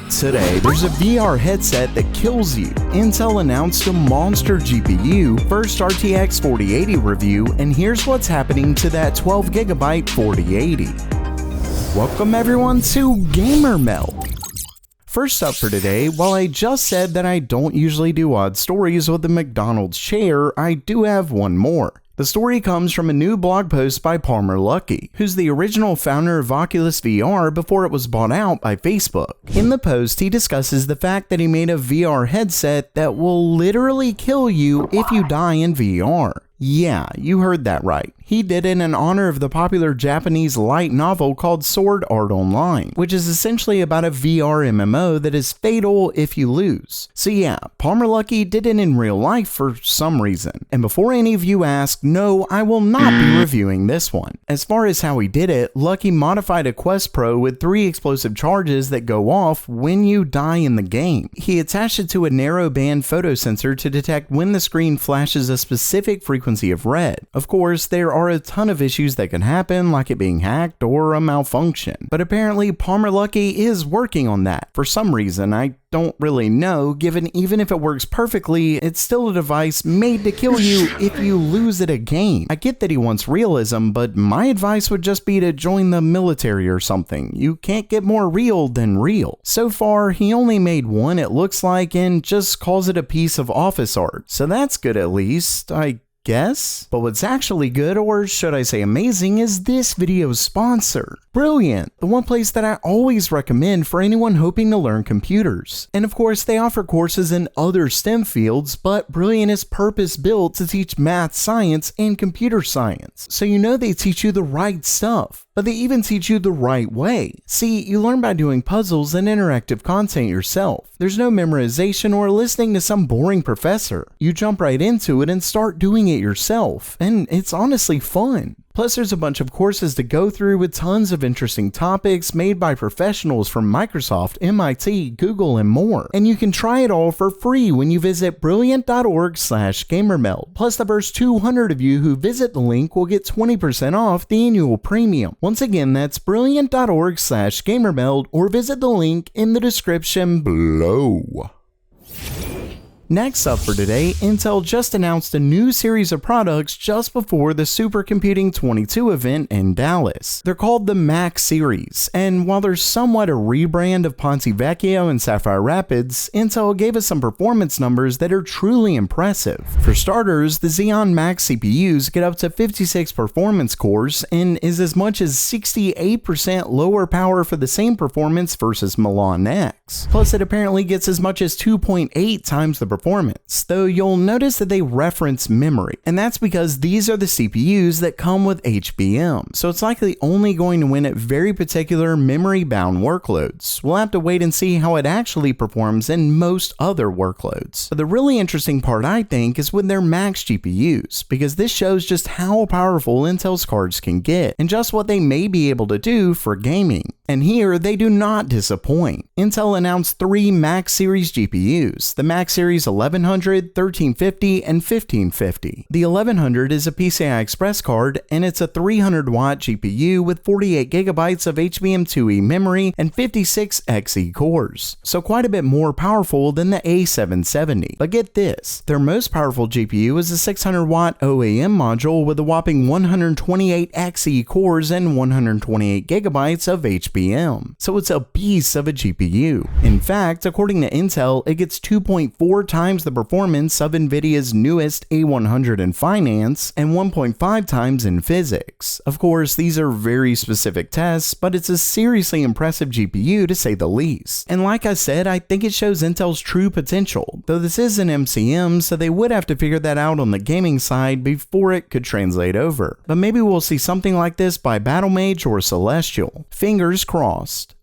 Today, there's a VR headset that kills you. Intel announced a monster GPU, first RTX 4080 review, and here's what's happening to that 12GB 4080. Welcome everyone to Gamer Meld. First up for today, while I just said that I don't usually do odd stories with the McDonald's chair, I do have one more. The story comes from a new blog post by Palmer Luckey, who's the original founder of Oculus VR before it was bought out by Facebook. In the post, he discusses the fact that he made a VR headset that will literally kill you if you die in VR. Yeah, you heard that right. He did it in honor of the popular Japanese light novel called Sword Art Online, which is essentially about a VR MMO that is fatal if you lose. So yeah, Palmer Luckey did it in real life for some reason. And before any of you ask, no, I will not be reviewing this one. As far as how he did it, Luckey modified a Quest Pro with 3 explosive charges that go off when you die in the game. He attached it to a narrow band photosensor to detect when the screen flashes a specific frequency of red. Of course, there are a ton of issues that can happen, like it being hacked or a malfunction, but apparently Palmer Luckey is working on that for some reason. I don't really know, given even if it works perfectly, it's still a device made to kill you if you lose at a game. I get that he wants realism, but my advice would just be to join the military or something. You can't get more real than real. So far, he only made one, it looks like, and just calls it a piece of office art. So that's good at least, I guess. But what's actually good, or should I say amazing, is this video's sponsor, Brilliant, the one place that I always recommend for anyone hoping to learn computers. And of course, they offer courses in other STEM fields, but Brilliant is purpose-built to teach math, science, and computer science. So you know they teach you the right stuff, but they even teach you the right way. See, you learn by doing puzzles and interactive content yourself. There's no memorization or listening to some boring professor. You jump right into it and start doing it yourself, and it's honestly fun. Plus, there's a bunch of courses to go through with tons of interesting topics made by professionals from Microsoft, MIT, Google, and more. And you can try it all for free when you visit brilliant.org/gamermeld. Plus, the first 200 of you who visit the link will get 20% off the annual premium. Once again, that's brilliant.org/gamermeld, or visit the link in the description below. Next up for today, Intel just announced a new series of products just before the Supercomputing 22 event in Dallas. They're called the Max series, and while they're somewhat a rebrand of Ponte Vecchio and Sapphire Rapids, Intel gave us some performance numbers that are truly impressive. For starters, the Xeon Max CPUs get up to 56 performance cores and is as much as 68% lower power for the same performance versus Milan X. Plus, it apparently gets as much as 2.8 times the performance, though you'll notice that they reference memory, and that's because these are the CPUs that come with HBM, so it's likely only going to win at very particular memory-bound workloads. We'll have to wait and see how it actually performs in most other workloads. But the really interesting part, I think, is with their Max GPUs, because this shows just how powerful Intel's cards can get, and just what they may be able to do for gaming. And here, they do not disappoint. Intel announced 3 Max series GPUs, the Max series 1100, 1350, and 1550. The 1100 is a PCI Express card, and it's a 300-watt GPU with 48GB of HBM2E memory and 56 Xe cores, so quite a bit more powerful than the A770. But get this, their most powerful GPU is a 600-watt OAM module with a whopping 128 Xe cores and 128GB of HBM, so it's a beast of a GPU. In fact, according to Intel, it gets 2.4 times the performance of Nvidia's newest A100 in finance and 1.5 times in physics. Of course, these are very specific tests, but it's a seriously impressive GPU to say the least. And like I said, I think it shows Intel's true potential, though this is an MCM, so they would have to figure that out on the gaming side before it could translate over. But maybe we'll see something like this by Battlemage or Celestial. Fingers crossed.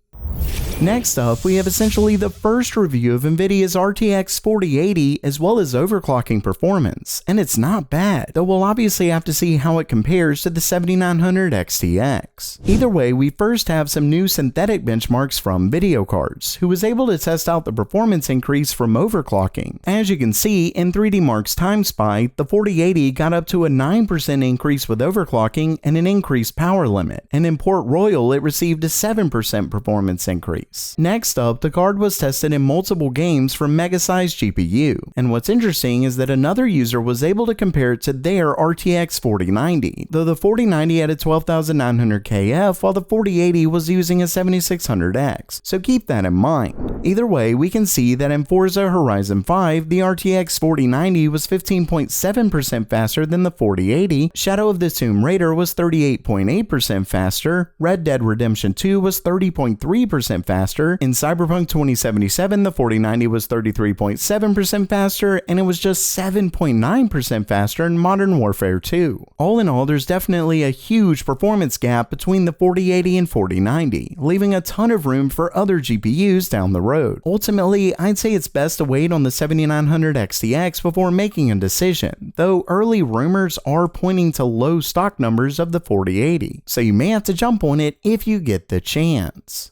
Next up, we have essentially the first review of Nvidia's RTX 4080 as well as overclocking performance, and it's not bad, though we'll obviously have to see how it compares to the 7900 XTX. Either way, we first have some new synthetic benchmarks from Video Cards, who was able to test out the performance increase from overclocking. As you can see, in 3D Mark's Time Spy, the 4080 got up to a 9% increase with overclocking and an increased power limit, and in Port Royal it received a 7% performance performance increase. Next up, the card was tested in multiple games from mega-sized GPU, and what's interesting is that another user was able to compare it to their RTX 4090, though the 4090 had a 12900 KF while the 4080 was using a 7600X, so keep that in mind. Either way, we can see that in Forza Horizon 5, the RTX 4090 was 15.7% faster than the 4080, Shadow of the Tomb Raider was 38.8% faster, Red Dead Redemption 2 was 30.3% faster, in Cyberpunk 2077 the 4090 was 33.7% faster, and it was just 7.9% faster in Modern Warfare 2. All in all, there's definitely a huge performance gap between the 4080 and 4090, leaving a ton of room for other GPUs down the road. Ultimately, I'd say it's best to wait on the 7900 XTX before making a decision, though early rumors are pointing to low stock numbers of the 4080, so you may have to jump on it if you get the chance.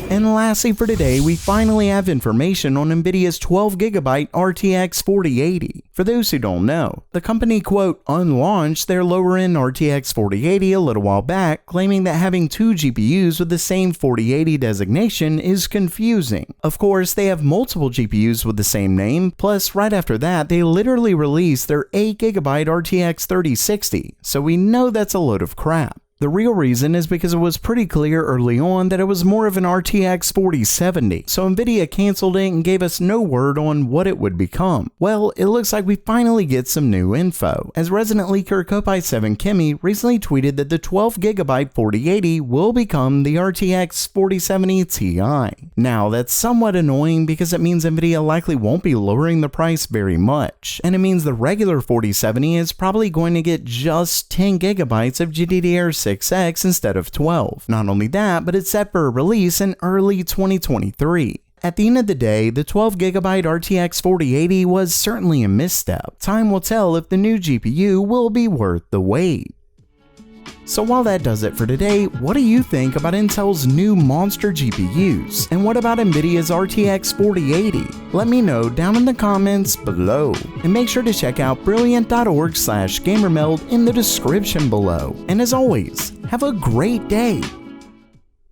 And lastly for today, we finally have information on Nvidia's 12GB RTX 4080. For those who don't know, the company quote unlaunched their lower-end RTX 4080 a little while back, claiming that having two GPUs with the same 4080 designation is confusing. Of course, they have multiple GPUs with the same name, plus right after that, they literally released their 8GB RTX 3060, so we know that's a load of crap. The real reason is because it was pretty clear early on that it was more of an RTX 4070, so Nvidia canceled it and gave us no word on what it would become. Well, it looks like we finally get some new info, as resident leaker Kopai7Kimi recently tweeted that the 12GB 4080 will become the RTX 4070 Ti. Now, that's somewhat annoying because it means Nvidia likely won't be lowering the price very much, and it means the regular 4070 is probably going to get just 10GB of GDDR6 instead of 12. Not only that, but it's set for a release in early 2023. At the end of the day, the 12GB RTX 4080 was certainly a misstep. Time will tell if the new GPU will be worth the wait. So while that does it for today, what do you think about Intel's new monster GPUs? And what about Nvidia's RTX 4080? Let me know down in the comments below. And make sure to check out brilliant.org/gamermeld in the description below. And as always, have a great day.